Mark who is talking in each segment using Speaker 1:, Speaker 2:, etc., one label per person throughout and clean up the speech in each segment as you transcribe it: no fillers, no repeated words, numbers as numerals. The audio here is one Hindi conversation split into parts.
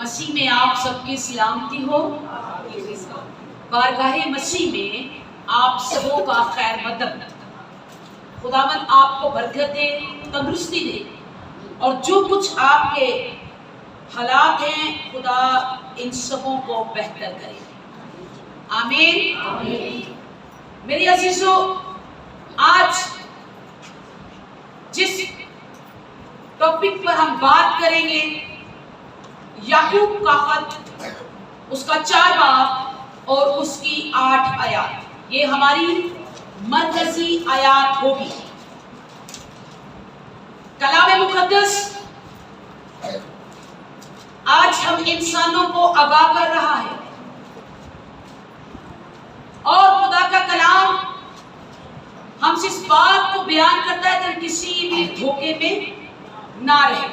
Speaker 1: मसीह में आप सबकी सलामती हो। बारगाहे मसीह में आप सबों का खैर मकदम। खुदावन आपको बरकत दे, तंदुरुस्ती दे, और जो कुछ आपके हालात हैं खुदा इन सबों को बेहतर करे। आमीन, आमीन। मेरे अजीजों, आज जिस टॉपिक पर हम बात करेंगे, याकूब का खत, उसका 4 बाब और उसकी 8 आयत, ये हमारी मरकजी आयत होगी। कलाम मुकद्दस आज हम इंसानों को आगाह कर रहा है और खुदा का कलाम हमसे इस बात को बयान करता है कि किसी भी धोखे में ना रहे।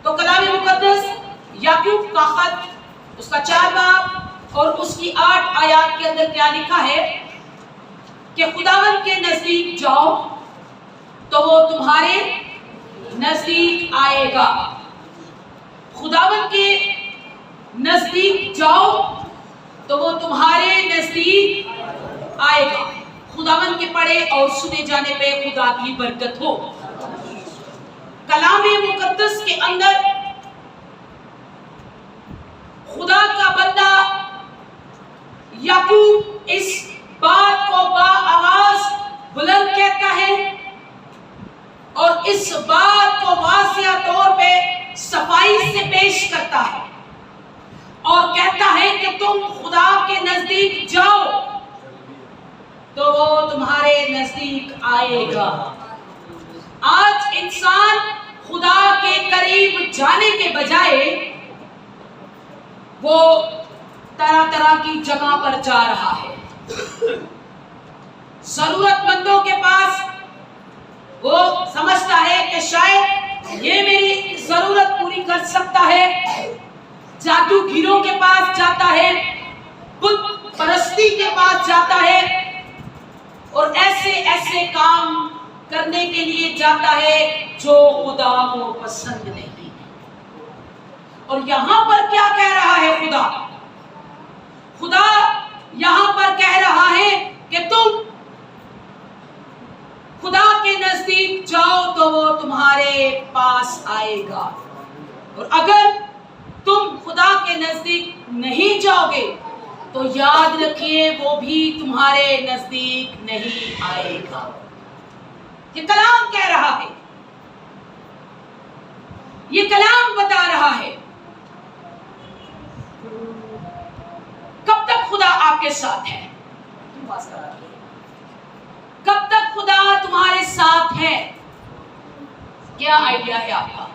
Speaker 1: तो कलाम मुकद्दस याकूब का खत, उसका 4 बाब और उसकी 8 आयत के अंदर क्या लिखा है कि खुदावन के नजदीक जाओ तो वो तुम्हारे नजदीक आएगा। खुदावन के नजदीक जाओ तो वो तुम्हारे नजदीक आएगा। खुदावन के पढ़े और सुने जाने पे खुदा की बरकत हो। कलाम मुकद्दस के अंदर खुदा का बंदा याकूब इस बात को बाआवाज बुलंद कहता है और इस बात को वाज़िया तौर पे सफाई से पेश करता है और कहता है कि तुम खुदा के नजदीक जाओ तो वो तुम्हारे नजदीक आएगा। आज इंसान खुदा के करीब जाने के बजाय वो तरह तरह की जगह पर जा रहा है। जरूरतमंदों के पास वो समझता है कि शायद ये मेरी जरूरत पूरी कर सकता है। जादूगिरों के पास जाता है, बुत परस्ती के पास जाता है और ऐसे ऐसे काम करने के लिए जाता है जो खुदा को पसंद नहीं है। और यहां पर क्या कह रहा है खुदा? खुदा यहां पर कह रहा है कि तुम खुदा के नजदीक जाओ तो वो तुम्हारे पास आएगा, और अगर तुम खुदा के नजदीक नहीं जाओगे तो याद रखिए वो भी तुम्हारे नजदीक नहीं आएगा। ये कलाम कह रहा है, ये कलाम बता रहा है। कब तक खुदा आपके साथ है? कब तक खुदा तुम्हारे साथ है? क्या आइडिया है आपका?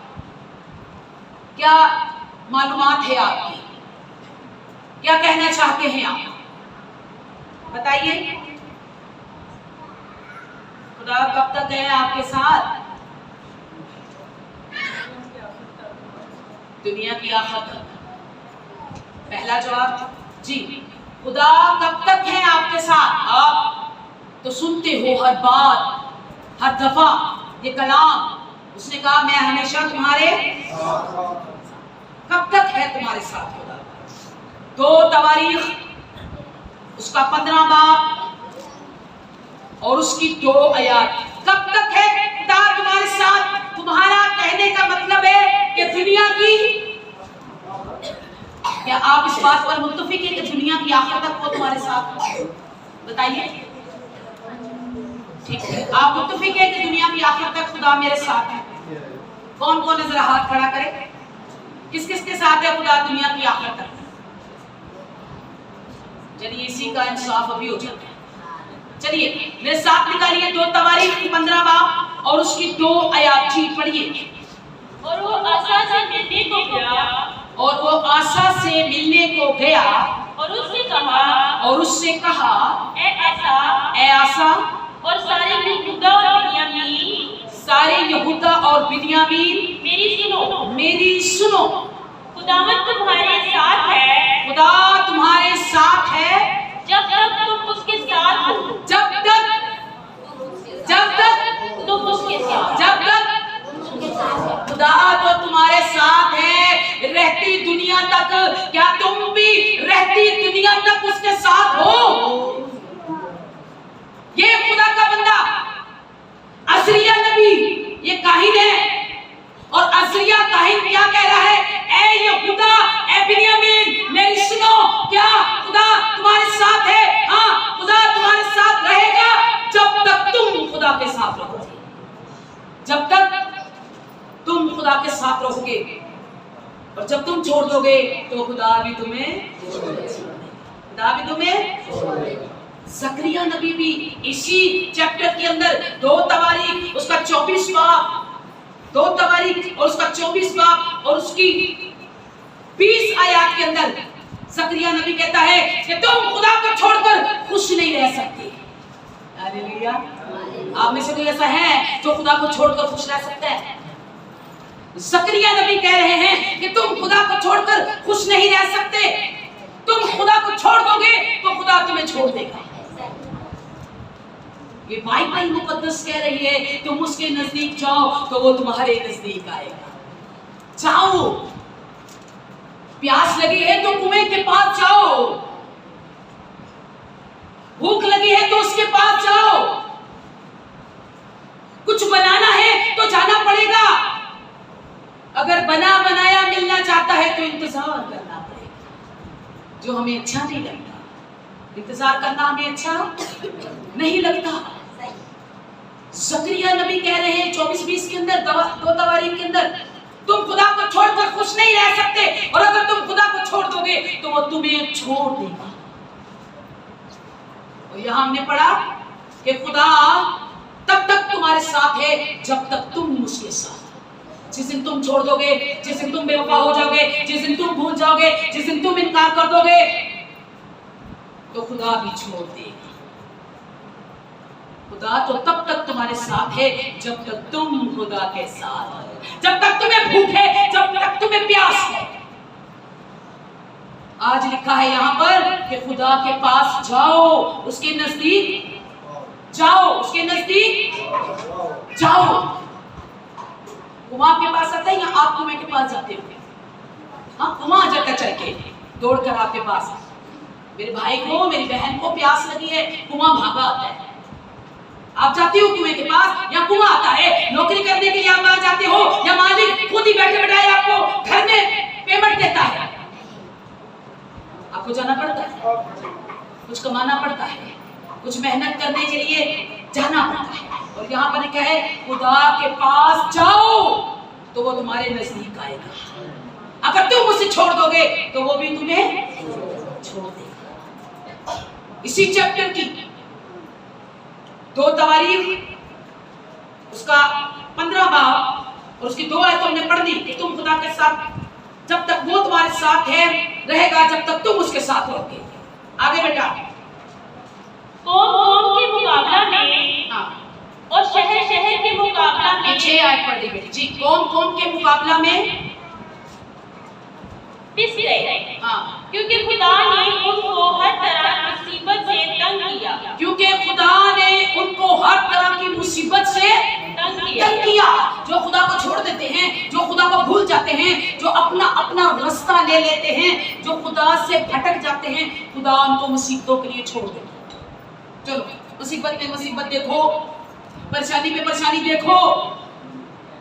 Speaker 1: क्या मालूमात है आपकी? क्या कहना चाहते हैं आप? बताइए। खुदा कब तक है आपके साथ? दुनिया की आखिर तक। पहला जवाब जी, खुदा कब तक है आपके साथ? आप तो सुनते हो हर बात, हर दफा ये कलाम। उसने कहा मैं हमेशा तुम्हारे। कब तक है तुम्हारे साथ खुदा? 2 तवारीख उसका 15 बाब और उसकी 2 आयत। कब तक है खुदा तुम्हारे साथ? तुम्हारा कहने का मतलब है कि दुनिया की, क्या आप इस बात पर मुत्तफिक है कि दुनिया की आखिर तक वो तुम्हारे साथ? बताइए। ठीक है, आप मुत्तफिक है कि दुनिया की आखिर तक खुदा मेरे साथ है? कौन कौन है, जरा हाथ खड़ा करे। किस किस के साथ है खुदा दुनिया की आखिर तक? चलिए इसी का इंसाफ अभी हो जाता है। चलिए मेरे साथ निकालिए 2 तवारीख की 15 बाब और उसकी 2 आयत। जी पढ़िए।
Speaker 2: और वो आशा से मिलने को गया,
Speaker 1: और वो आशा से मिलने को गया
Speaker 2: और उससे कहा,
Speaker 1: ए आशा
Speaker 2: और सारे यहूदा और बिन्यामीन,
Speaker 1: सारे यहूदा और बिन्यामीन, मेरी सुनो।
Speaker 2: खुदावंद तुम्हारे साथ है,
Speaker 1: खुदा तुम्हारे साथ है
Speaker 2: जब तक तुम उसके साथ हो।
Speaker 1: जब तक
Speaker 2: तुम उसके साथ,
Speaker 1: जब तक खुदा तो तुम्हारे साथ है तक उसके साथ हो। ये खुदा का बंदा अज़रिया नबी, ये काहिन है, और अज़रिया काहिन क्या कह रहा है? ए यहूदा, ए बिन्यामीन, मेरी सुनो, क्या खुदा तुम्हारे साथ है? हाँ, खुदा तुम्हारे साथ रहेगा जब तक तुम खुदा के साथ रहोगे। जब तक तुम खुदा के साथ रहोगे, और जब तुम छोड़ दोगे तो खुदा भी तुम्हें ज़करिया नबी भी इसी चैप्टर के अंदर 2 तवारीख उसका 24 बाब, 2 तवारीख और उसका 24 बाब और उसकी 20 आयत के अंदर ज़करिया नबी कहता है कि तुम खुदा को छोड़कर खुश नहीं रह सकते। हालेलुया। आप में से कोई ऐसा है जो खुदा को छोड़कर खुश रह सकता है? ज़करिया नबी कह रहे हैं कि तुम खुदा को छोड़कर खुश नहीं रह सकते। तुम खुदा को छोड़ दोगे तो खुदा तुम्हें छोड़ देगा। ये बाइबल मुकद्दस कह रही है तुम उसके नजदीक जाओ तो वो तुम्हारे नजदीक आएगा। जाओ, प्यास लगी है तो कुएं के पास जाओ, भूख लगी है तो उसके पास जाओ, कुछ बनाना है तो जाना पड़ेगा। अगर बना बनाया मिलना चाहता है तो इंतजार करना पड़ेगा, जो हमें अच्छा नहीं लगता। इंतजार करना हमें अच्छा नहीं लगता। ज़करिया नबी कह रहे हैं 24-20 के अंदर, 2 तवारीख के अंदर, तुम खुदा को छोड़कर खुश नहीं रह सकते, और अगर तुम खुदा को छोड़ दोगे तो वो तुम्हें छोड़ देगा। और यहां हमने पढ़ा कि खुदा तब तक तुम्हारे साथ है जब तक तुम उसके साथ। जिस दिन तुम छोड़ दोगे, जिस दिन तुम बेवफा हो जाओगे, जिस दिन तुम भूल जाओगे, जिस दिन तुम इनकार कर दोगे तो खुदा भी छोड़ देगा। खुदा तो तब तक तुम्हारे साथ है जब तक तुम खुदा के साथ हो, जब तक तुम्हें भूख है, जब तक तुम्हें प्यास है। आज लिखा है यहाँ पर कि खुदा के पास जाओ, उसके नजदीक जाओ, उसके नजदीक जाओ। कुआं के पास आता है या आप कुएं के पास जाते हो? हाँ, कुआं जाता चल के दौड़कर आपके पास, मेरे भाई को, मेरी बहन को प्यास लगी है, कुआं भागा आता है। आप जाते हो कुएं के पास या कुआं आता है? नौकरी करने के लिए आप बाहर जाते हो या मालिक खुद ही बैठे बैठाए आपको घर में पेमेंट देता है? आपको जाना पड़ता है, कुछ कमाना पड़ता है, कुछ मेहनत करने के लिए जाना पड़ता है। और यहाँ पर क्या है? खुदा के पास जाओ तो वो तुम्हारे नजदीक आएगा। अगर तुम उसे छोड़ दोगे तो वो भी तुम्हें छोड़ देगा। इसी चैप्टर की 2 तवारीख उसका 15 बाब और उसकी 2 आयत हमने पढ़ दी कि तुम खुदा के साथ जब तक वो तुम्हारे साथ है रहेगा, जब तक तुम उसके साथ रहोगे। आगे बेटा,
Speaker 2: कौम के मुकाबला में, हाँ, और शहर के मुकाबला में।
Speaker 1: 6 आयत पढ़ दी बेटी जी। कौम के मुकाबला में
Speaker 2: पिस गए,
Speaker 1: हाँ,
Speaker 2: क्योंकि खुदा ने उनको हर तरह की मुसीबत से तंग किया।
Speaker 1: क्योंकि खुदा ने उनको हर तरह की मुसीबत से तंग किया। जो खुदा को छोड़ देते हैं, जो खुदा को भूल जाते हैं, जो अपना रास्ता ले लेते हैं, जो खुदा से भटक जाते हैं, खुदा उनको मुसीबतों के लिए छोड़ देते हैं। चलो, मुसीबत में मुसीबत देखो, परेशानी में परेशानी देखो,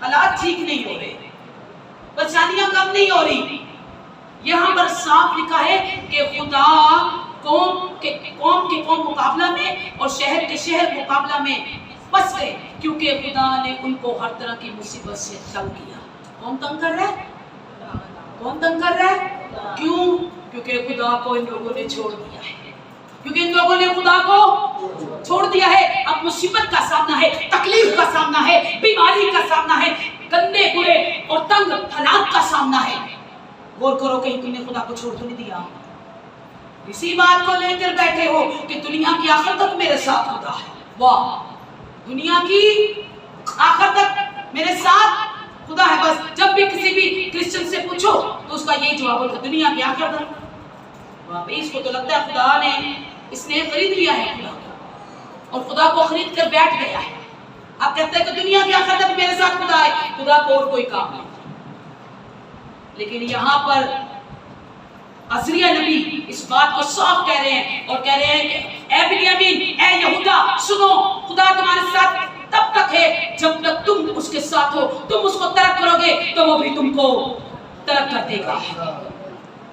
Speaker 1: हालात ठीक नहीं हो रहे, परेशानियां कम नहीं हो रही। यहाँ पर साफ लिखा है कि खुदा कौम के मुकाबला में और शहर के शहर मुकाबला में फंस गए, क्योंकि खुदा ने उनको हर तरह की मुसीबत से तंग किया। कौन तंग कर रहा है? कौन तंग कर रहा है? क्यों? क्योंकि खुदा को इन लोगों ने छोड़ दिया है, क्योंकि इन लोगों ने खुदा को छोड़ दिया है। अब मुसीबत का सामना है, तकलीफ का सामना है, बीमारी का सामना है, गंदे बुरे और तंग हालात का सामना है। गौर करो, कहीं तुमने खुदा को छोड़ तो नहीं दिया। इसी बात को लेकर बैठे हो कि दुनिया की आखिर तक मेरे साथ खुदा है। वाह, दुनिया की आखिर तक मेरे साथ खुदा है। बस जब भी किसी भी क्रिश्चियन से पूछो तो उसका यही जवाब होता है, दुनिया की आखिर तक। भाई, इसको तो लगता है खुदा ने इसने खरीद लिया है खुदा को, और खुदा को खरीद कर बैठ गया है। आप कहते हैं कि दुनिया की आखिर तक मेरे साथ खुदा है, खुदा को और कोई काम नहीं। लेकिन यहाँ पर अज़रिया नबी इस बात को साफ कह रहे हैं और कह रहे हैं कि ए बिन्यामीन, ए यहूदा, सुनो, खुदा तुम्हारे साथ तब तक है जब तक तुम उसके साथ हो। तुम उसको तर्क करोगे तो वो भी तुमको तर्क कर देगा।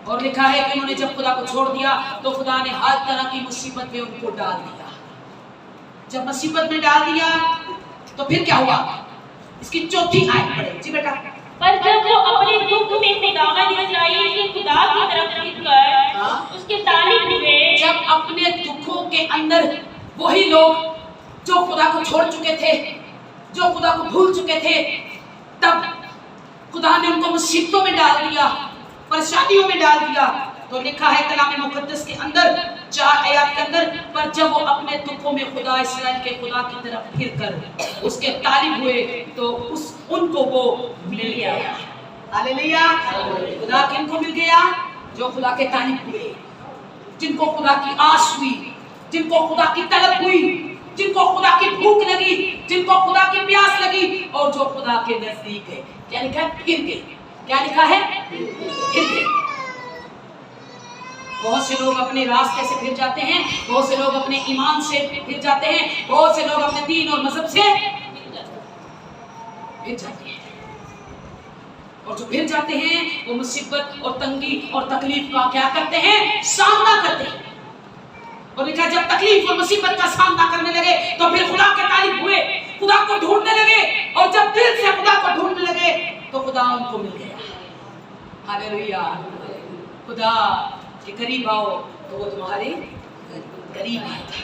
Speaker 1: और लिखा है कि उन्होंने जब खुदा को छोड़ दिया तो खुदा ने हर तरह की मुसीबत में उनको डाल दिया। जब मुसीबत में डाल दिया तो फिर क्या हुआ? इसकी चौथी आयत पढ़े जी बेटा।
Speaker 2: पर जब वो अपने दुख में खुदावंद इस्राएल के खुदा की तरफ फिरकर उसके तालिब हुए,
Speaker 1: जब अपने दुखों के अंदर वही लोग जो खुदा को छोड़ चुके थे, जो खुदा को भूल चुके थे, तब खुदा ने उनको मुसीबतों में डाल दिया, परेशानियों में डाल दिया। तो लिखा है कलाम मुकद्दस के अंदर 4 आयत के अंदर, पर जब वो अपने दुखों में खुदा इस्राएल के खुदा की तरफ फिरकर उसके तालिब हुए तो उनको वो मिल गया। हालेलुया। खुदा किनको मिल गया? जो खुदा के तालिब हुए, जिनको खुदा की आस हुई, जिनको खुदा की तलब हुई, जिनको खुदा की भूख लगी, जिनको खुदा की प्यास लगी और जो खुदा के नजदीक है। क्या लिखा है? फिर गए। क्या लिखा है? फिर गए। बहुत से लोग अपने रास्ते से फिर जाते हैं, बहुत से लोग अपने ईमान से फिर जाते हैं, बहुत से लोग अपने दीन और मजहब से फिर जाते हैं। और जो फिर जाते हैं वो मुसीबत और तंगी और तकलीफ का क्या करते हैं? सामना करते हैं। और लिखा जब तकलीफ और मुसीबत का सामना करने लगे तो फिर खुदा के तालिब हुए, खुदा को ढूंढने लगे, और जब दिल से खुदा को ढूंढने लगे तो खुदा उनको मिल गया। हालेलुया। खुदा के करीब आओ तो वो तुम्हारे करीब आएगा।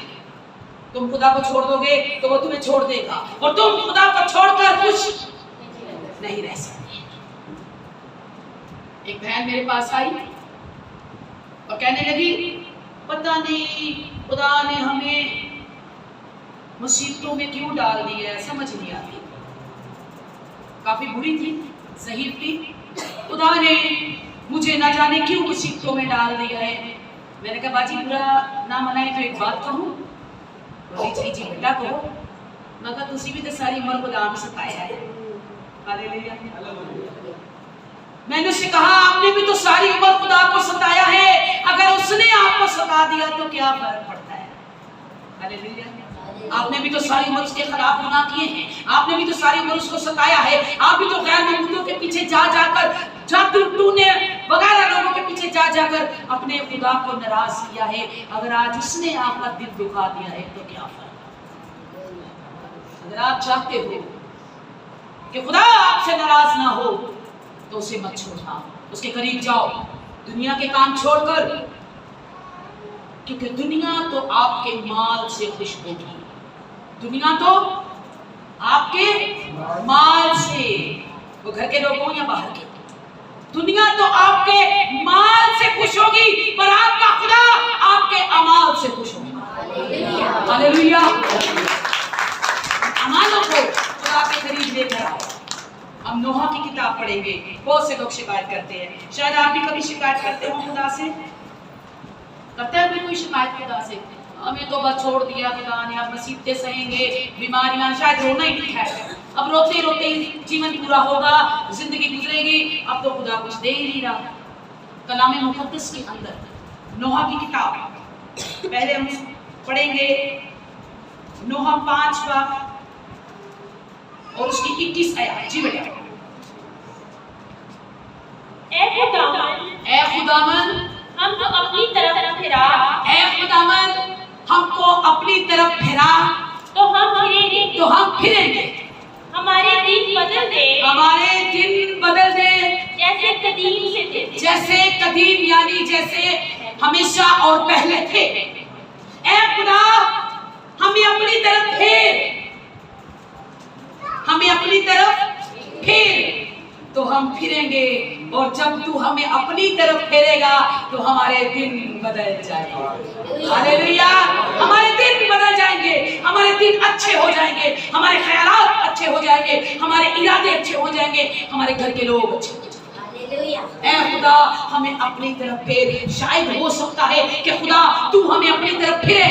Speaker 1: तुम खुदा को छोड़ दोगे तो वो तुम्हें छोड़ देगा, और तुम खुदा को छोड़कर खुश नहीं रह सकते। एक बहन मेरे पास आई और कहने लगी, पता नहीं खुदा ने हमें मुसीबतों में क्यों डाल दिया है, समझ नहीं आती। काफी बुरी थी, ज़हीफ थी। खुदा ने मुझे ना जाने क्यों मुसीबतों में डाल दिया है। मैंने कहा बाजी बुरा ना मनाए तो एक बात कहूँ। बोली जी बेटा कहो। मैं कहा तुसी भी तो सारी उम्र खुदा में सताया है। हालेलुया। मैंने उससे कहा आपने भी तो सारी उम्र खुदा को सताया है, अगर उसने आपको सता दिया तो क्या फर्क पड़ता है? हालेलुया। आपने भी तो सारी उम्र उसके खिलाफ गुनाह किए हैं, आपने भी तो सारी उम्र उसको सताया है, आप भी तो गैर मौजूदों के पीछे जा जाकर, टूने वगैरह लोगों के पीछे जा जाकर अपने खुदा को नाराज किया है। अगर आज उसने आपका दिल दुखा दिया है तो क्या फर्क? अगर आप चाहते हो कि खुदा आपसे नाराज ना हो तो उसे मत छोड़ना, उसके करीब जाओ, दुनिया के काम छोड़कर, क्योंकि दुनिया तो आपके माल से खुश होगी। दुनिया तो आपके माल से, वो घर के लोग हो या बाहर के, दुनिया तो आपके माल से खुश होगी, पर आपका खुदा आपके अमाल से खुश होगा। हालेलुया। अमालों को खुदा के करीब लेकर आओ। हम नोहा की किताब पढ़ेंगे। बहुत से लोग शिकायत करते हैं, शायद आप भी कभी शिकायत करते हो खुदा से। करते हैं कोई शिकायत खुदा से? हमें तो बस छोड़ दिया खुदा ने, अब मुसीबतें सहेंगे, बीमारियां, शायद रोना ही नहीं है, अब रोते रोते जीवन पूरा होगा, जिंदगी गुजरेगी, अब तो खुदा कुछ दे ही नहीं रहा। कलाम मुकद्दस के अंदर नोहा की किताब पहले हम पढ़ेंगे, नोहा 5 और उसकी 21 आयत। जी बेटा। ए खुदावन
Speaker 2: हमको अपनी तरफ फिरा,
Speaker 1: ए खुदावन हमको अपनी तरफ फिरा,
Speaker 2: तो हम फिरेंगे,
Speaker 1: तो हम फिरेंगे,
Speaker 2: हमारे दिन बदल दे,
Speaker 1: हमारे दिन बदल दे,
Speaker 2: जैसे कदीम से थे,
Speaker 1: जैसे कदीम यानी जैसे हमेशा और पहले थे। ए खुदा हमें अपनी तरफ फेर, हमें अपनी तरफ फेर, तो हम फिरेंगे, और जब तू हमें अपनी तरफ फेरेगा तो हमारे दिन बदल जाएंगे। हालेलुया। हमारे दिन बदल जाएंगे, हमारे दिन अच्छे हो जाएंगे, हमारे ख्यालात अच्छे हो जाएंगे, हमारे इरादे अच्छे हो जाएंगे, हमारे घर के लोग अच्छे हो जाएंगे। ऐ खुदा हमें अपनी तरफ फेर। शायद हो सकता है कि खुदा तू हमें अपनी तरफ फिरे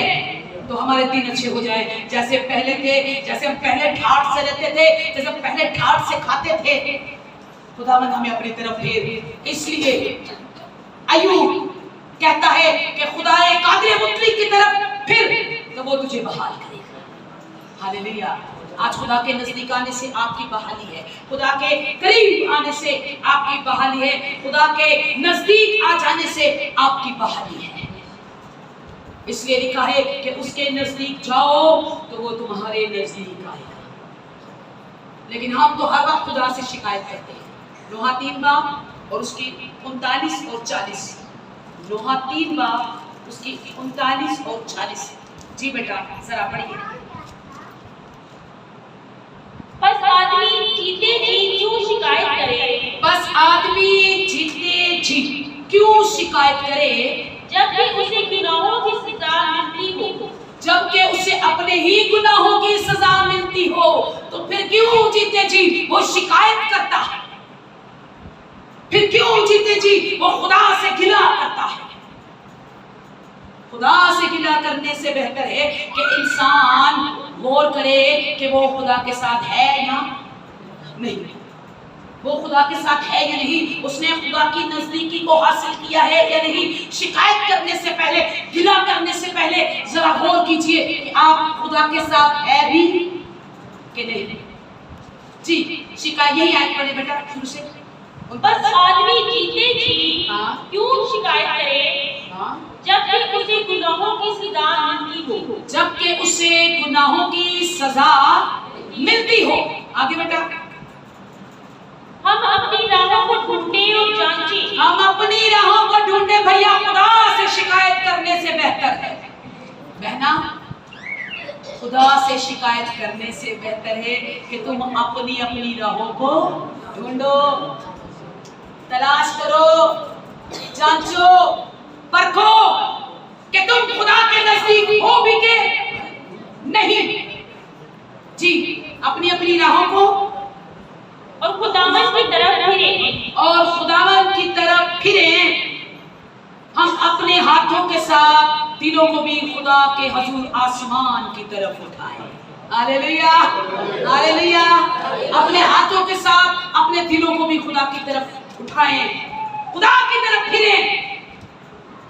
Speaker 1: तो हमारे दिन अच्छे हो जाए, जैसे पहले थे, जैसे हम पहले ठाठ से रहते थे, जैसे हम पहले ठाठ से खाते थे। खुदावंद हमें अपनी तरफ फेर। इसलिए अय्यूब कहता है कि खुदा कादिर मुतलक की तरफ फिर, तो वो तुझे बहाल करेगा। हालेलुया। आज खुदा के नजदीक आने से आपकी बहाली है, खुदा के करीब आने से आपकी बहाली है, खुदा के नजदीक आ जाने से आपकी बहाली है। इसलिए लिखा है कि उसके नजदीक जाओ तो वो तुम्हारे नजदीक आएगा। लेकिन हम तो हर वक्त खुदा से शिकायत करते हैं। लोहा 3 बाब और उसकी 39 और 40। लोहा 3 बाब उसकी 39 और 40। जी बेटा जरा पढ़िए।
Speaker 2: बस आदमी जीते जी क्यों शिकायत करे,
Speaker 1: बस आदमी जीते जी क्यों शिकायत करे,
Speaker 2: जबकि उसे गुनाहों की सजा मिलती हो।
Speaker 1: जबकि उसे अपने ही गुनाहों की सजा मिलती हो, तो फिर क्यों जीते जी वो शिकायत करता है, फिर क्यों जीते जी वो खुदा से गिला करता है। खुदा से गिला करने से बेहतर है कि इंसान गौर करे कि वो खुदा के साथ है या नहीं, वो खुदा के साथ है या नहीं, उसने खुदा की नजदीकी को हासिल किया है या नहीं। शिकायत करने से पहले, गिला करने से पहले जरा गौर कीजिए कि आप खुदा के साथ है भी कि नहीं। जी शिकायत यही आयत पढ़े बेटा शुरू से।
Speaker 2: बस आदमी जीते जी क्यों शिकायत करे, जबकि उसे गुनाहों की सजा मिलती हो।
Speaker 1: जबकि उसे गुनाहों की सजा मिलती हो। आगे बेटा।
Speaker 2: हम अपनी राहों को ढूंढे और जांचे,
Speaker 1: हम अपनी राहों को ढूंढे। भैया खुदा से शिकायत करने से बेहतर है बहना, खुदा से शिकायत करने से बेहतर है कि तुम अपनी अपनी राहों को ढूंढो, तलाश करो, जांचो, परखो कि तुम खुदा के नजदीक हो भी के नहीं। जी अपनी अपनी राहों को
Speaker 2: और खुदावन की तरफ फिरे,
Speaker 1: और खुदावन की तरफ फिरे। हम अपने हाथों के साथ दिलों को भी खुदा के हुजूर आसमान की तरफ उठाएं। Hallelujah, hallelujah. अपने हाथों के साथ अपने दिलों को भी खुदा की तरफ उठाएं, खुदा की तरफ फिरें।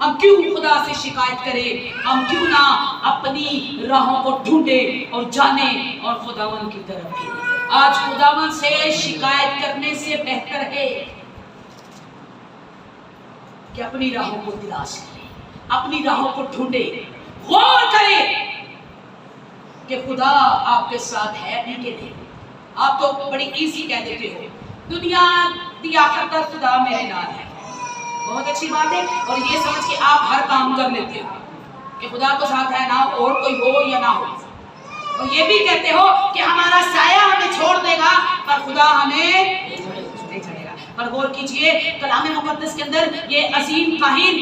Speaker 1: हम क्यों खुदा से शिकायत करें, हम क्यों ना अपनी राहों को ढूंढे और जाने और खुदावन की तरफ फिरें। आज खुदावन से शिकायत करने से बेहतर है कि अपनी राहों को तलाश करें, अपनी राहों को ढूंढे, गौर करें कि खुदा आपके साथ है भी कि नहीं। आप तो बड़ी इजी कह देते हो, दुनिया दी आखिर तक खुदा मेरे नाल है, बहुत अच्छी बात है, और ये समझ के आप हर काम कर लेते हो कि खुदा तो साथ है ना, और कोई हो या ना हो। और ये भी कहते हो कि हमारा साया हमें छोड़ देगा पर खुदा हमें नहीं छोड़ेगा। पर गौर कीजिए, कलाम मुकद्दस के अंदर ये अजीम काहिन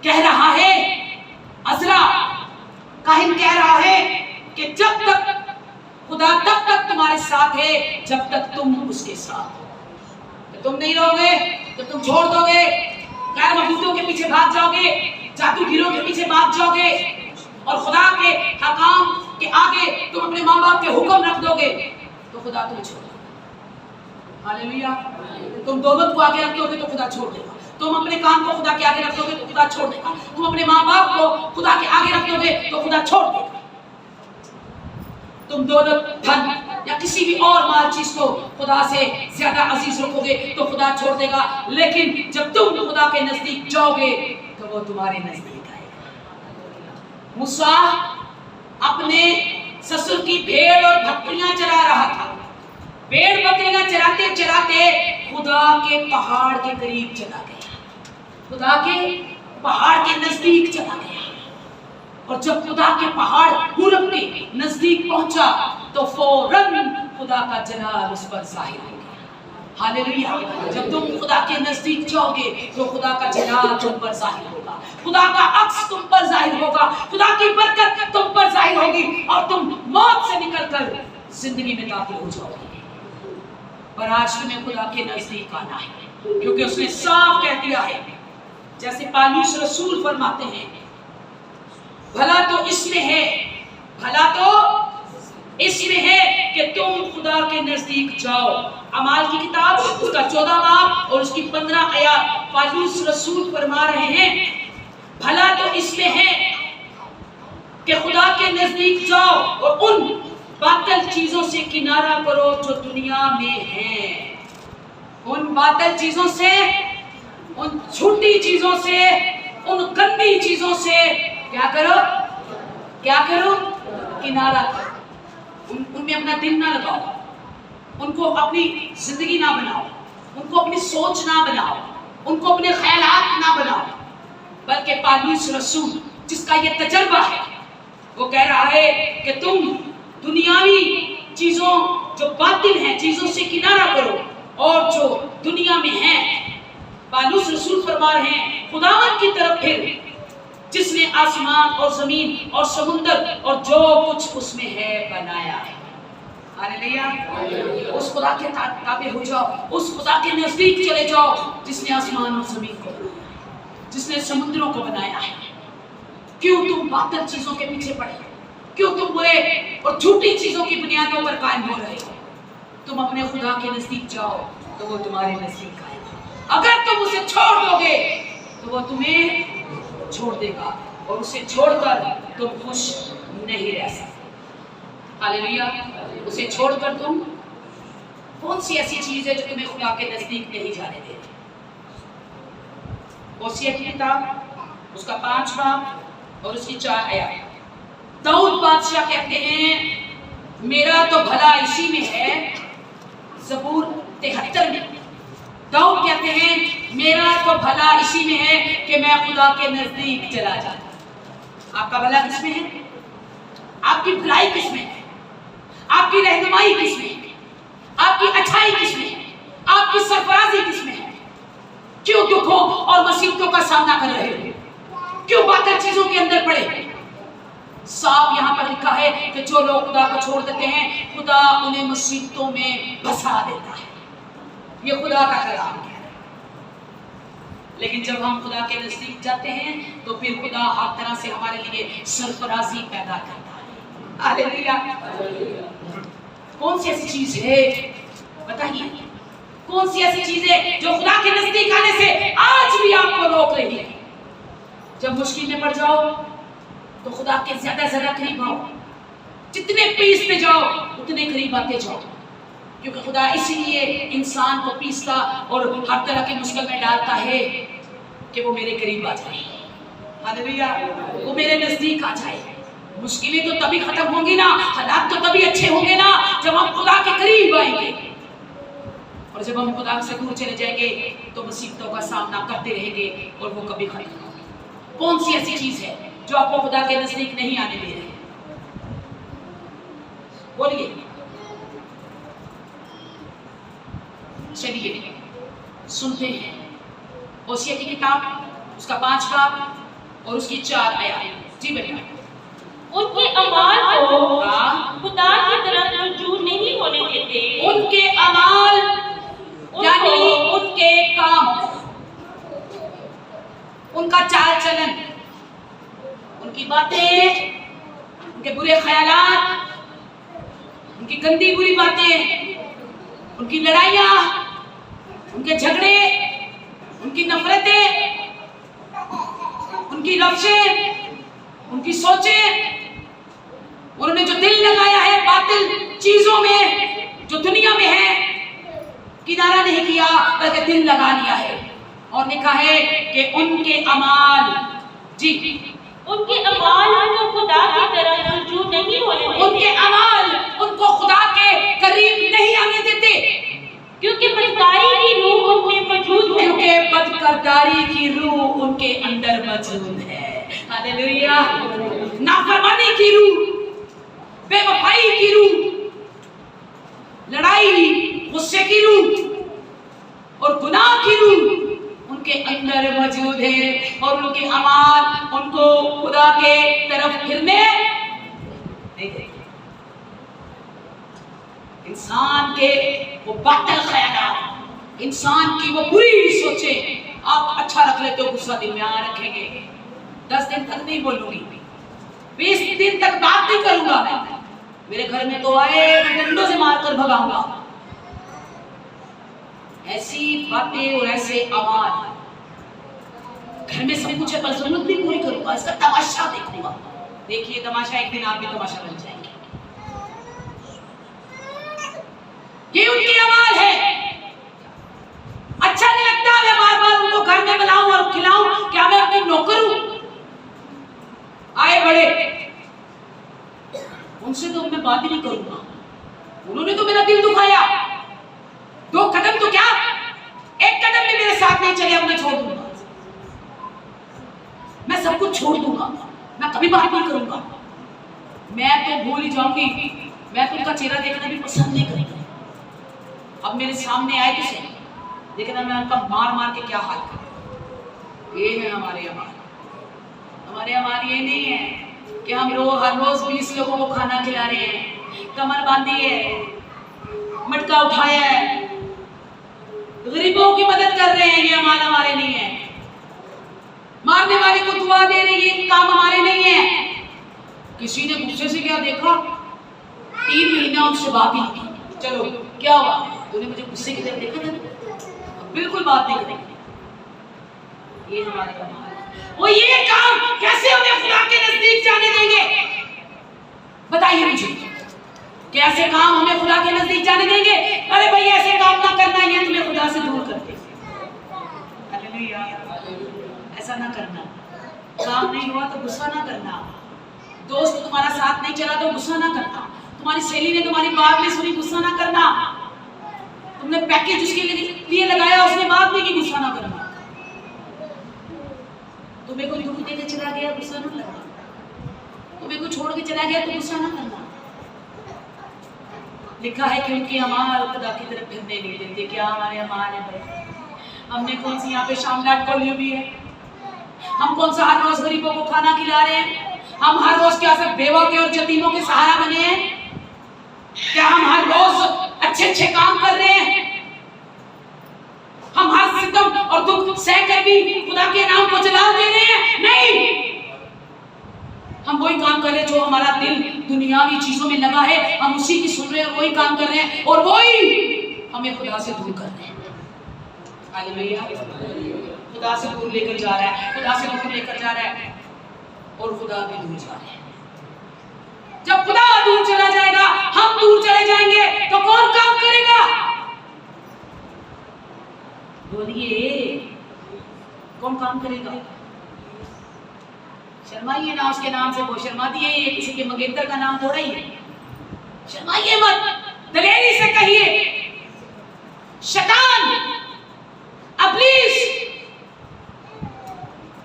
Speaker 1: कह रहा है, अज़रा काहिन कह रहा है कि जब तक खुदा तब तक तुम्हारे साथ है जब तक तुम उसके साथ हो। तुम नहीं रहोगे तो तुम छोड़ दोगे, गैर मबूदों के पीछे भाग जाओगे, जादूगिरों के पीछे भाग जाओगे, और खुदा के हकाम के आगे तुम अपने माँ बाप के हुक्म रख दोगे तो खुदा तुम्हें छोड़ देगा। हालेलुया। तुम दौलत को आगे रख दोगे तो खुदा छोड़ देगा, तुम अपने काम को खुदा के आगे रख दोगे तो खुदा छोड़ देगा, तुम अपने माँ बाप को खुदा के आगे रख दोगे तो खुदा छोड़ देगा। तुम दौलत, धन या किसी भी और माल चीज को खुदा से ज्यादा अजीज रखोगे तो खुदा छोड़ देगा। लेकिन जब तुम खुदा के नजदीक जाओगे तो वो तुम्हारे नजदीक आएगा। मूसा अपने ससुर की भेड़ और बकरियां चरा रहा था। भेड़ बकरियां चराते चराते खुदा के पहाड़ के करीब चला गया, खुदा के पहाड़ के नजदीक चला गया। और जब खुदा के पहाड़ पूरब के नजदीक पहुंचा तो फौरन खुदा का जलाल उस पर जाहिर हो गया। हालेलुया। जब तुम खुदा के नजदीक जाओगे तो खुदा का जलाल तुम पर जाहिर होगा, खुदा का अक्स तुम पर जाहिर होगा, खुदा की बरकत तुम पर जाहिर होगी और तुम मौत से निकलकर जिंदगी में दाखिल हो जाओगे। पर आज तुम्हें खुदा के नजदीक आना है, क्योंकि उसने साफ कह दिया है, जैसे पालूस रसूल फरमाते हैं, भला तो इसमें है, भला तो इसमें है कि तुम खुदा के नजदीक जाओ। अमाल की किताब उसका 14 बाब और उसकी 15 आयत पौलुस रसूल फरमा रहे हैं, भला तो इसमें है कि खुदा के नजदीक जाओ और उन बातिल चीजों से किनारा करो जो दुनिया में है। उन बातिल चीजों से, उन झूठी चीजों से, उन गंदी चीजों से क्या करो, क्या करो, किनारा करो। उनमें अपना दिल ना लगाओ, उनको अपनी जिंदगी ना बनाओ, उनको अपनी सोच ना बनाओ, उनको अपने ख्यालात ना बनाओ। बल्कि पौलुस रसूल जिसका ये तजर्बा है, वो कह रहा है कि तुम दुनियावी चीजों, जो बातिल हैं, चीजों से किनारा करो और जो दुनिया में है। पौलुस रसूल फरमा रहे हैं, खुदावंद की तरफ फिर जिसने आसमान और जमीन और समुंदर और जो कुछ उसमें है बनाया है। हालेलुया। उस खुदा के ताबे हो जाओ, उस खुदा के नजदीक चले जाओ जिसने आसमान और जमीन को बनाया है, जिसने समुद्रों को बनाया है। क्यों तुम बातिल चीजों के पीछे पड़े? क्यों तुम बुरे और झूठी चीजों की बुनियादों पर कायम हो रहे हो? तुम अपने खुदा के नजदीक जाओ तो वो तुम्हारे नजदीक आएगा। अगर तुम उसे छोड़ दोगे तो वो तुम्हें छोड़ देगा, और उसे छोड़कर तुम खुश नहीं रह सकते। हालेलुया। उसे छोड़कर तुम, कौन सी ऐसी चीज है जो तुम्हें खुदा के नजदीक नहीं जाने दे रही? होसिया की किताब उसका 5 बाब और उसकी 4 आयत। दाऊद बादशाह कहते हैं, मेरा तो भला इसी में है। ज़बूर 73 में दाऊद कहते हैं, मेरा तो भला इसी में है कि मैं खुदा के नजदीक चला जाता। आपका भला किसमें है? आपकी भलाई किसमें है? आपकी रहनुमाई किसमें है? आपकी अच्छाई किसमें है? आपकी सरफराजी किसमें है? क्यों दुखों और मुसीबतों का सामना कर रहे हो? क्यों बातिल चीजों के अंदर पड़े? साफ यहाँ पर लिखा है कि जो लोग खुदा को छोड़ देते हैं, खुदा उन्हें मुसीबतों में फंसा देता है। ये खुदा का कलाम है। लेकिन जब हम खुदा के नजदीक जाते हैं तो फिर खुदा हर तरह से हमारे लिए सरफराजी पैदा करता है। हालेलुया। कौन सी ऐसी चीज है, बताइए, कौन सी ऐसी चीज है जो खुदा के नजदीक आने से आज भी आपको रोक रही है? जब मुश्किल में पड़ जाओ तो खुदा के ज्यादा करीब आओ। जितने पीसते जाओ उतने करीब आते जाओ, क्योंकि खुदा इसीलिए इंसान को पीसता और हर तरह की मुश्किल में डालता है कि वो मेरे करीब आ जाए। हालेलुया। वो मेरे नजदीक आ जाए। मुश्किलें तो तभी खत्म होंगी ना, हालात तो तभी अच्छे होंगे ना, जब हम खुदा के करीब आएंगे। और जब हम खुदा से दूर चले जाएंगे तो मुसीबतों का सामना करते रहेंगे और वो कभी खत्म नहीं होगी। कौन सी ऐसी चीज है जो आपको खुदा के नजदीक नहीं आने दे रहे? बोलिए। चलिए सुनते हैं होसिया की किताब उसका 5 बाब और उसकी 4 आयत। जी बेटा।
Speaker 2: उनके अमाल को खुदा की तरफ रुजू नहीं होने देते।
Speaker 1: उनके अमाल यानी उनके काम, उनका चाल चलन, उनकी बातें, उनके बुरे ख्यालात, उनकी गंदी बुरी बातें, उनकी लड़ाइयाँ, उनके झगड़े, उनकी नफरतें, उनकी रफ्शें, उनकी सोचें, उन्होंने जो दिल लगाया है बातिल चीजों में जो दुनिया में है, किनारा नहीं किया बल्कि दिल लगा लिया है। और लिखा है कि उनके अमाल, जी,
Speaker 2: उनके अमाल को खुदा की तरफ रुजू नहीं होने देते।
Speaker 1: उनके अमाल उनको खुदा के करीब नहीं आने देते,
Speaker 2: क्योंकि बदकारी की रूह उनमें मौजूद है।
Speaker 1: क्योंकि बदकारदारी की रूह उनके अंदर मौजूद है। हालेलुया। नाफरमानी की रूह, बेवफाई की रूह, लड़ाई, गुस्से की रूह और गुनाह की रूह उनके अंदर मौजूद है। और उनके अमाल उनको खुदा के तरफ फिरने नहीं देंगे। इंसान के वो बातिल ख्यालात, इंसान की वो बुरी सोचें, आप अच्छा रख लेते हो, गुस्सा दिल में रखेंगे। 10 दिन तक नहीं बोलूंगी, 20 दिन तक बात नहीं करूंगा मैं, मेरे घर में तो आए मैं डंडों से मारकर भगाऊंगा। ऐसी बातें और ऐसे अमाल घर में सब कुछ है पर जरूरत भी पूरी करूंगा, इसका तमाशा देखूंगा। देखिए तमाशा, एक दिन आप भी तमाशा बन जाएंगे। ये उनकी अमाल है। अच्छा नहीं लगता मैं बार बार उनको घर में बुलाऊं और खिलाऊं, क्या मैं अपनी नौकर हूं? आए बड़े, उनसे तो मैं बात ही नहीं करूंगा, उन्होंने तो मेरा दिल दुखाया। 2 कदम तो क्या, 1 कदम भी मेरे साथ नहीं चले, अब मैं छोड़ दूंगा, मैं सब कुछ छोड़ दूंगा, मैं कभी बात नहीं करूंगा, मैं तो भूल ही जाऊंगी, मैं तो उनका चेहरा देखना भी पसंद नहीं करती। अब मेरे सामने आए तो सही, लेकिन मैं उनका मार मार के क्या हाल करूं? ये है हमारे अमाल। हमारे अमाल ये नहीं है कि हम हर रोज 20 लोगों को खाना खिला रहे हैं, कमर बांधी है, मटका उठाया है, गरीबों की मदद कर रहे हैं, ये अमाल हमारे नहीं है। मारने वाले को दुआ दे रहे, ये काम हमारे नहीं है। किसी ने गुस्से से क्या देखा, 3 महीना उनसे बात ही की, चलो क्या हुआ, तूने मुझे गुस्से की तरफ देखा था, बिल्कुल बात नहीं करेंगे। ये हमारे अमाल। वो ये काम कैसे हमें खुदा के नजदीक जाने देंगे? बताइए मुझे, कैसे काम हमें खुदा के नजदीक जाने देंगे? अरे भाई ऐसे काम ना करना, ये तुम्हें खुदा से दूर कर देगा। हालेलुया, ऐसा ना करना। काम नहीं हुआ तो गुस्सा ना करना, दोस्त तुम्हारा साथ नहीं चला तो गुस्सा ना करना, तुम्हारी सहेली ने तुम्हारी बात नहीं सुनी, गुस्सा ना करना, तुमने पैकेज उसके लिए लगाया, उसने बात नहीं की, गुस्सा ना करना। तुम्हें कोई दुख देकर चला गया, गुस्सा ना करना, तुम्हें कोई छोड़ के चला गया तो गुस्सा ना करना। लिखा है कि उनके अमाल खुदा की तरफ फिरने नहीं देते। क्या हमारे अमाल है भाई? हमने कौन सी यहाँ पे शामलाट खोली हुई है? हम कौन सा हर रोज गरीबों को खाना खिला रहे हैं? हम हर रोज क्या सिर्फ बेवों के और यतीमों के सहारा बने हैं? क्या हम हर रोज अच्छे अच्छे काम कर रहे हैं? हम हर सितम और दुख सहकर भी खुदा के नाम को जला दे रहे हैं? नहीं, हम वही काम कर रहे हैं जो हमारा दिल दुनियावी चीजों में लगा है, हम उसी की सुन रहे हैं, वही काम कर रहे हैं और वही हमें खुदा से दूर कर रहे हैं। हालेलुया, खुदा से दूर लेकर जा रहा है, खुदा से दूर लेकर जा रहा है और खुदा भी दूर जा रहा है। जब खुदा दूर चला जाएगा, हम दूर चले जाएंगे, तो कौन काम करेगा? बोलिए, कौन काम करेगा? शर्माइए ना उसके नाम से, वो शर्मा दिए, ये किसी के मंगेतर का नाम थोड़ा ही है। शर्माइए मत, दलेरी से कहिए, शैतान, इब्लीस,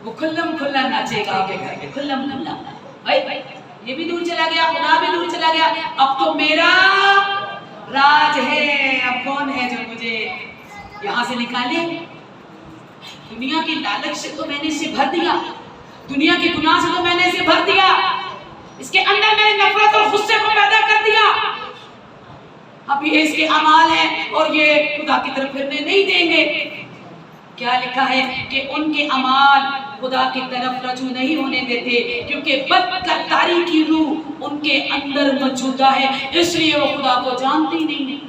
Speaker 1: वो खुल्लम खुल्ला नाचेगा आपके घर में, खुल्लम खुल्ला। भाई ये भी दूर चला गया, खुदा भी दूर चला गया, अब तो मेरा राज है। अब कौन है जो मुझे यहाँ से निकाले? दुनिया की लालच से तो मैंने इसे भर दिया, दुनिया के गुनाह से तो मैंने इसे भर दिया, इसके अंदर मैंने नफरत और गुस्से को पैदा कर दिया। अब ये इसके अमाल हैं और ये खुदा की तरफ फिरने नहीं देंगे। क्या लिखा है कि उनके अमाल खुदा की तरफ रजू नहीं होने देते, क्योंकि बदकरदारी की रूह उनके अंदर मौजूदा है, इसलिए वो खुदा को जानते ही नहीं।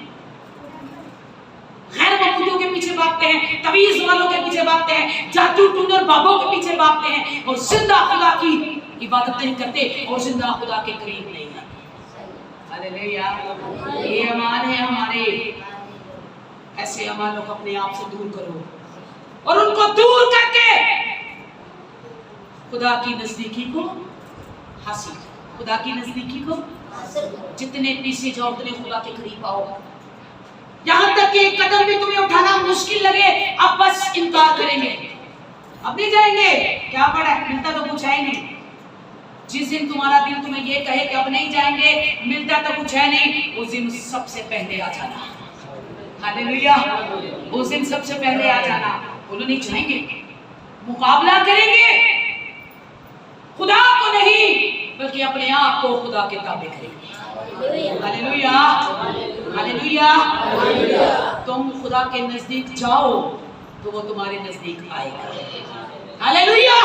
Speaker 1: गैर मौजूदों के पीछे भागते हैं, तवीज वालों के पीछे भागते हैं, जादू टूनर बाबों के पीछे भागते हैं और जिंदा खुदा की इबादत नहीं करते और जिंदा खुदा के करीब नहीं आते। हालेलुया, ये अमाल है हमारे। ऐसे अमालों को अपने आप से दूर करो और उनको दूर करके खुदा की नजदीकी को हासिल करो। खुदा की नजदीकी को जितने पीछे जाओ उतने खुदा के करीब आओ। यहां तक कि एक कदम भी तुम्हें उठाना मुश्किल लगे, अब बस इनकार करेंगे, अब नहीं जाएंगे, क्या पड़ा है, मिलता तो कुछ है नहीं। जिस दिन तुम्हारा दिल तुम्हें ये कहे कि अब नहीं जाएंगे, मिलता तो कुछ है नहीं, उस दिन सबसे पहले आ जाना। हालेलुया, उस दिन सबसे पहले आ जाना। बोलो नहीं जाएंगे, मुकाबला करेंगे, खुदा को नहीं बल्कि अपने आप को खुदा के ताबे करेंगे। Hallelujah, hallelujah. तुम खुदा के नजदीक जाओ तो वो तुम्हारे नजदीक आएगा। हालेलुया,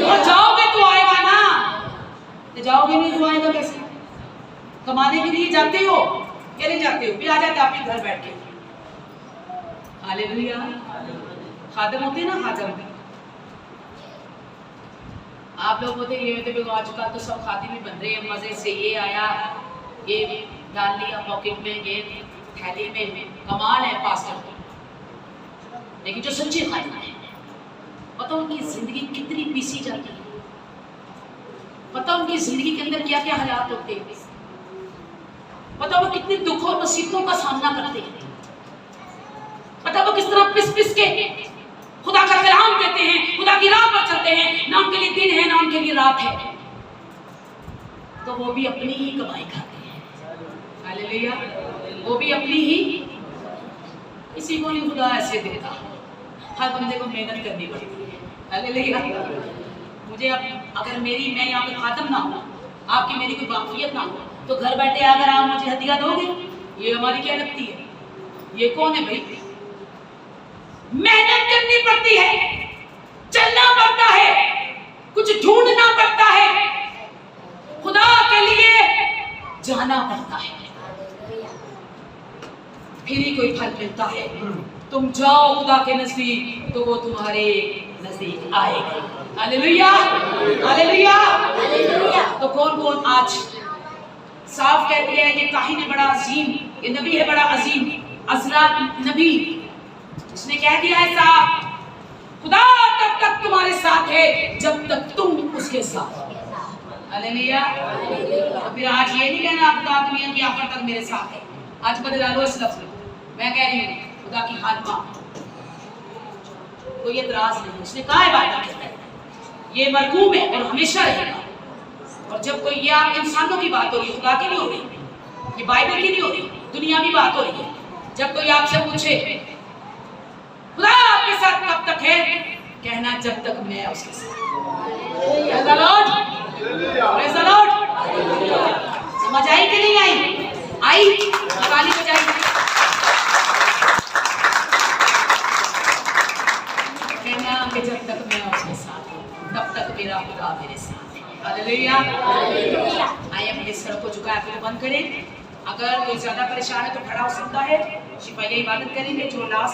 Speaker 1: और जाओगे तो आएगा ना, तो जाओगे नहीं तो आएगा कैसे? कमाने के लिए जाते हो या नहीं जाते हो? भी आ जाते आपके घर बैठ के। हालेलुया, खादम होते ना, खादम आप लोग बोलते ये होते आजकल तो सब खादी में बन रहे हैं, मजे से ये आया, ये डाल लिया पॉकेट में, ये थैली में, कमाल है पास्टर। लेकिन जो सच्चे खादिम है, पता उनकी जिंदगी कितनी पीसी जाती है, पता उनकी जिंदगी के अंदर क्या क्या हालात होते हैं, पता वो कितने दुख और मुसीबतों का सामना करते हैं, पता वो किस तरह पिस पिस के खुदा का कलाम देते हैं, खुदा की राह पर चलते हैं, ना उनके लिए दिन है ना उनके लिए रात है, तो वो भी अपनी ही कमाई खाते हैं। हालेलुया, वो भी अपनी ही, किसी को नहीं खुदा ऐसे देता, हर बंदे को मेहनत करनी पड़ती है। हालेलुया, मुझे अब अगर मैं यहाँ पे खातम ना हो, आपकी मेरी कोई वाकफियत ना हो, तो घर बैठे अगर आप मुझे हदिया दोगे, ये हमारी क्या लगती है, ये कौन है भाई? मेहनत करनी पड़ती है, चलना पड़ता है, कुछ ढूंढना पड़ता है, खुदा के लिए जाना पड़ता है, फिर ही कोई फल मिलता है। तुम जाओ खुदा के नजदीक तो वो तुम्हारे नजदीक आएगा। Hallelujah, hallelujah, hallelujah. तो कौन कौन आज साफ कह दिया है, ये काहिन है बड़ा अजीम, ये नबी है बड़ा अजीम, अज़रा नबी, उसने कह दिया है साफ, खुदा तब तक तुम्हारे साथ है जब तक तुम उसके साथ हो। हालेलुया। तो फिर आज ये नहीं कहना खुदा दुनिया की आखिर तक मेरे साथ है, आज बदला लो इस लफ्ज़ में। मैं कह रही हूँ खुदा की खादमा, कोई एतराज नहीं, उसने कहा है बात, ये मरकूम है और हमेशा रहेगा। और जब कोई, ये आप इंसानों की बात हो रही है, खुदा की नहीं हो रही, ये बाइबल की नहीं हो रही, दुनियावी बात हो रही है। जब कोई आपसे पूछे खुदा आपके साथ कब तक है, कहना जब तक मैं उसके साथ। Praise the Lord, praise the Lord. समझ आई कि नहीं आई? आई, ताली बजाई। कहना कि जब तक मैं उसके साथ हूँ तब तक मेरा खुदा मेरे साथ है। Hallelujah, hallelujah. आइए अपने सर को झुकाए फिर बंद करें। अगर कोई ज्यादा परेशान है तो खड़ा हो सकता है, शिफाइया इबादत करेंगे। जो लास्ट